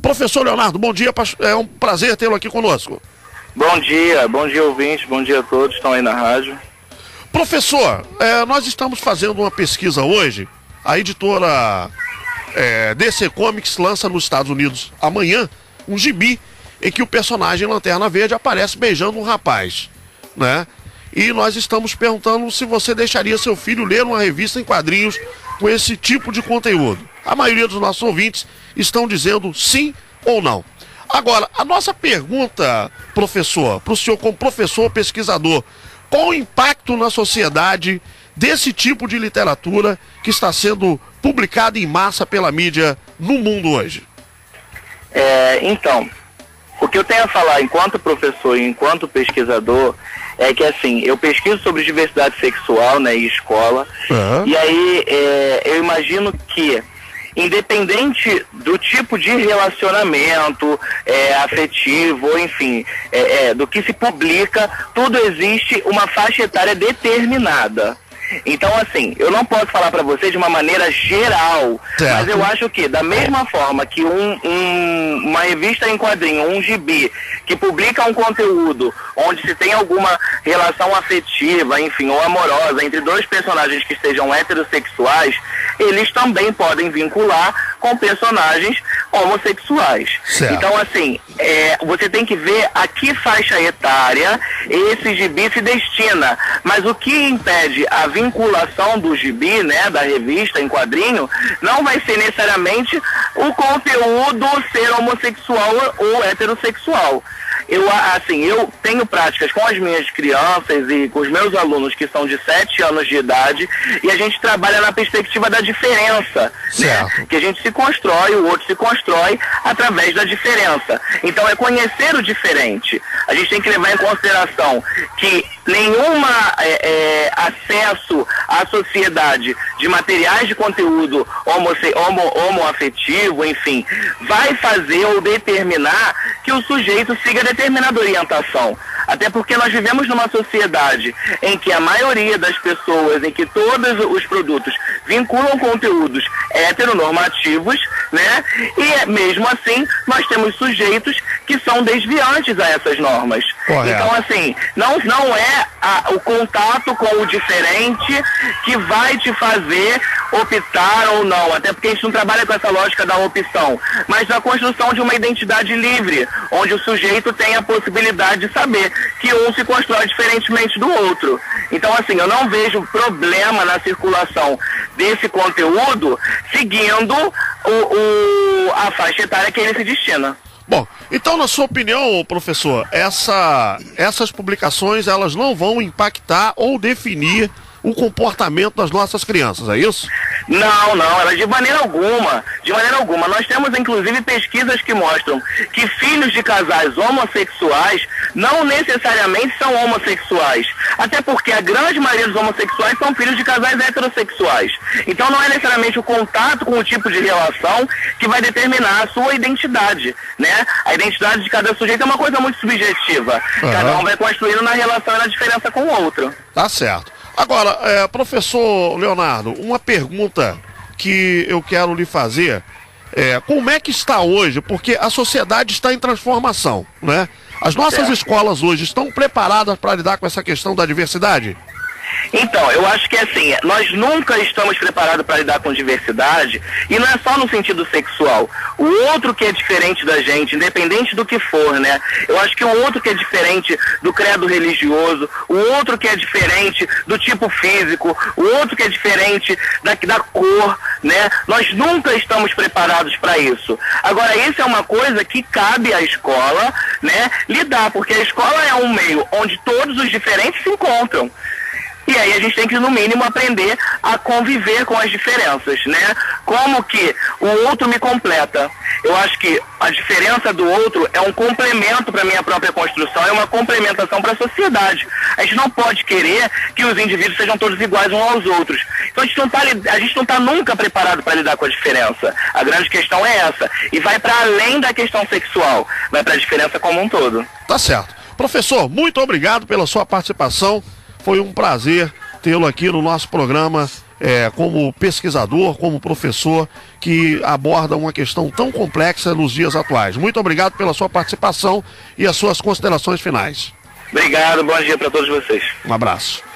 Professor Leonardo, bom dia, é um prazer tê-lo aqui conosco. Bom dia ouvintes, bom dia a todos que estão aí na rádio. Professor, nós estamos fazendo uma pesquisa hoje, a editora DC Comics lança nos Estados Unidos amanhã um gibi em que o personagem Lanterna Verde aparece beijando um rapaz, né? E nós estamos perguntando se você deixaria seu filho ler uma revista em quadrinhos com esse tipo de conteúdo. A maioria dos nossos ouvintes estão dizendo sim ou não. Agora, a nossa pergunta, professor, para o senhor como professor pesquisador, qual o impacto na sociedade desse tipo de literatura que está sendo publicada em massa pela mídia no mundo hoje? Então, o que eu tenho a falar enquanto professor e enquanto pesquisador é que, assim, eu pesquiso sobre diversidade sexual, né, em escola, e aí eu imagino que, independente do tipo de relacionamento afetivo, enfim, do que se publica, tudo existe uma faixa etária determinada. Então, assim, eu não posso falar para você de uma maneira geral, mas eu acho que, da mesma forma que uma revista em quadrinho, um gibi, que publica um conteúdo onde se tem alguma relação afetiva, enfim, ou amorosa, entre dois personagens que sejam heterossexuais, eles também podem vincular com personagens homossexuais. Certo. Então, assim, você tem que ver a que faixa etária esse gibi se destina. Mas o que impede a vinculação do gibi, né, da revista em quadrinho, não vai ser necessariamente o conteúdo ser homossexual ou heterossexual. Eu tenho práticas com as minhas crianças e com os meus alunos que são de 7 anos de idade, e a gente trabalha na perspectiva da diferença, né? Que a gente se constrói, o outro se constrói através da diferença. Então é conhecer o diferente. A gente tem que levar em consideração que nenhuma acesso à sociedade de materiais de conteúdo homoafetivo, enfim, vai fazer ou determinar que o sujeito siga determinada orientação. Até porque nós vivemos numa sociedade em que a maioria das pessoas, em que todos os produtos vinculam conteúdos heteronormativos, né? E mesmo assim, nós temos sujeitos que são desviantes a essas normas. Então, assim, não é o contato com o diferente que vai te fazer optar ou não, até porque a gente não trabalha com essa lógica da opção, mas a construção de uma identidade livre, onde o sujeito tem a possibilidade de saber que um se constrói diferentemente do outro. Então, assim, eu não vejo problema na circulação desse conteúdo seguindo a faixa etária que ele se destina. Bom, então, na sua opinião, professor, essas publicações, elas não vão impactar ou definir o comportamento das nossas crianças, é isso? Não, elas de maneira alguma. Nós temos, inclusive, pesquisas que mostram que filhos de casais homossexuais não necessariamente são homossexuais. Até porque a grande maioria dos homossexuais são filhos de casais heterossexuais. Então não é necessariamente o contato com o tipo de relação que vai determinar a sua identidade, né? A identidade de cada sujeito é uma coisa muito subjetiva. Cada um vai construindo na relação e na diferença com o outro. Tá certo. Agora, professor Leonardo, uma pergunta que eu quero lhe fazer como é que está hoje? Porque a sociedade está em transformação, né? As nossas escolas hoje estão preparadas para lidar com essa questão da diversidade? Então, eu acho que assim, nós nunca estamos preparados para lidar com diversidade, e não é só no sentido sexual. O outro que é diferente da gente, independente do que for, né? Eu acho que o outro que é diferente do credo religioso, o outro que é diferente do tipo físico, o outro que é diferente da cor, né? Nós nunca estamos preparados para isso. Agora, isso é uma coisa que cabe à escola, né, lidar, porque a escola é um meio onde todos os diferentes se encontram. E aí a gente tem que, no mínimo, aprender a conviver com as diferenças, né? Como que o outro me completa. Eu acho que a diferença do outro é um complemento para a minha própria construção, é uma complementação para a sociedade. A gente não pode querer que os indivíduos sejam todos iguais uns aos outros. Então a gente não está nunca preparado para lidar com a diferença. A grande questão é essa. E vai para além da questão sexual, vai para a diferença como um todo. Tá certo. Professor, muito obrigado pela sua participação. Foi um prazer tê-lo aqui no nosso programa como pesquisador, como professor, que aborda uma questão tão complexa nos dias atuais. Muito obrigado pela sua participação e as suas considerações finais. Obrigado, bom dia para todos vocês. Um abraço.